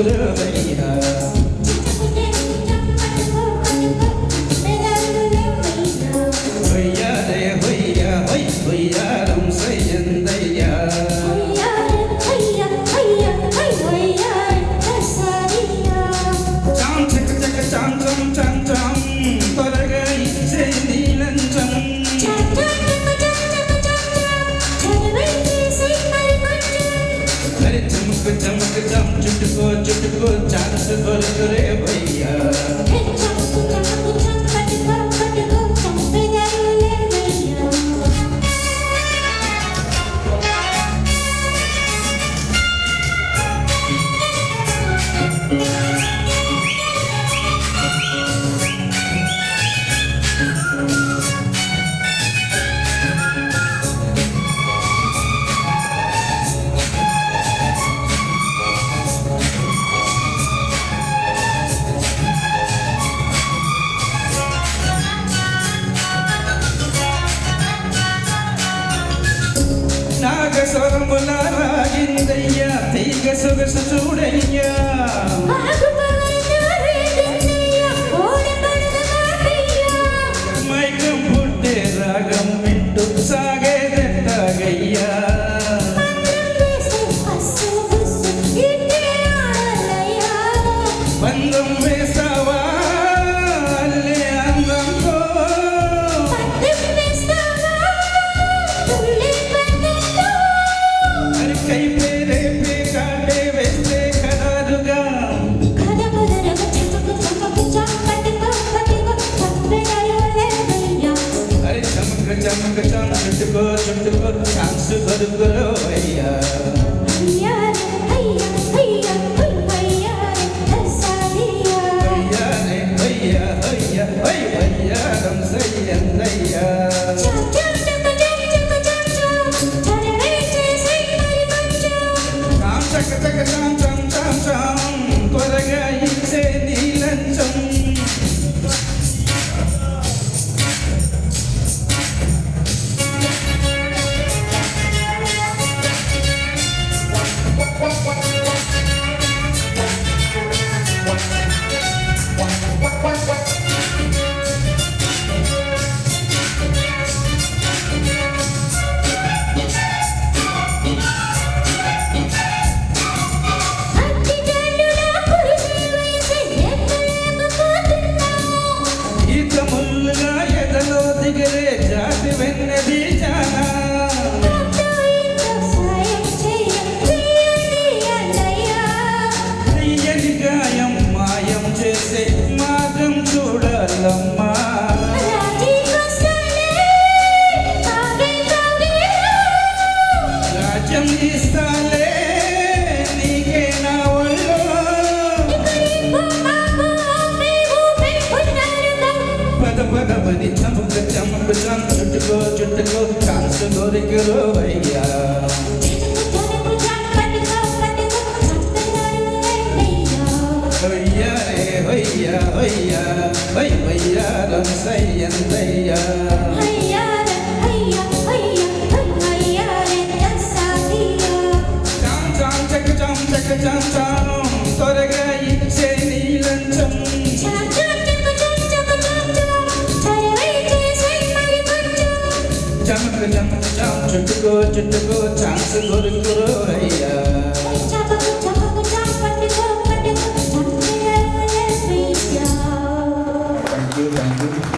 కొరుకురవయ్యా హొయ్యారే హొయ్యా హొయ్ హొయ్యారం సయ్యందయ్యా చాం చక చక చాం చం చాం చాం త్వరగా ఇచ్చే నీలంచం అరే చమక్ చమక్ చం చుట్టుకో చుట్టుకో ఛాన్స్ కొరుకురే భయ్యా నాగస్వరముల రాగిందయ్యా తీగ సొగసు చూడయ్యా మైకం పుట్టే రాగం వింటూ సాగేదెట్టాగయ్యా బంధం వేసావా అల్లే అందంతో కై పేరే పే కాటే వేస్తే ఖరారుగా అరే చమక చమక చం చుట్టుకో చుట్టుకో ఛాన్స్ కొరుకురో అయ్యా హొయ్యారే హొయ్యా హొయ్యా హొయ్ హొయ్యారం సయ్యందయ్యా చక చక చాం చాం చాం చాం త్వరగా ఇచ్చే నీలంచం ముల్లుగా ఎదలో దిగరే జాతి వెన్నది జానా అయ్యని గాయం మాయం చేసే మార్గం చూడాలమ్మా రాజ్యం ఇస్తాలే నీకే నా ఒళ్ళో పదపదమని చమక చమక చం చుట్టుకో చుట్టుకో ఛాన్స్ కొరుకురో అయ్యా హొయ్యారే హొయ్యా హొయ్యా హొయ్ హొయ్యారం సయ్యందయ్యా చాం చాం చక చాం చక చాం చాం త్వరగా ఇచ్చే నీలంచం చమక చమక చాం చుట్టుకో చుట్టుకో ఛాన్స్ కొరుకురో అయ్యా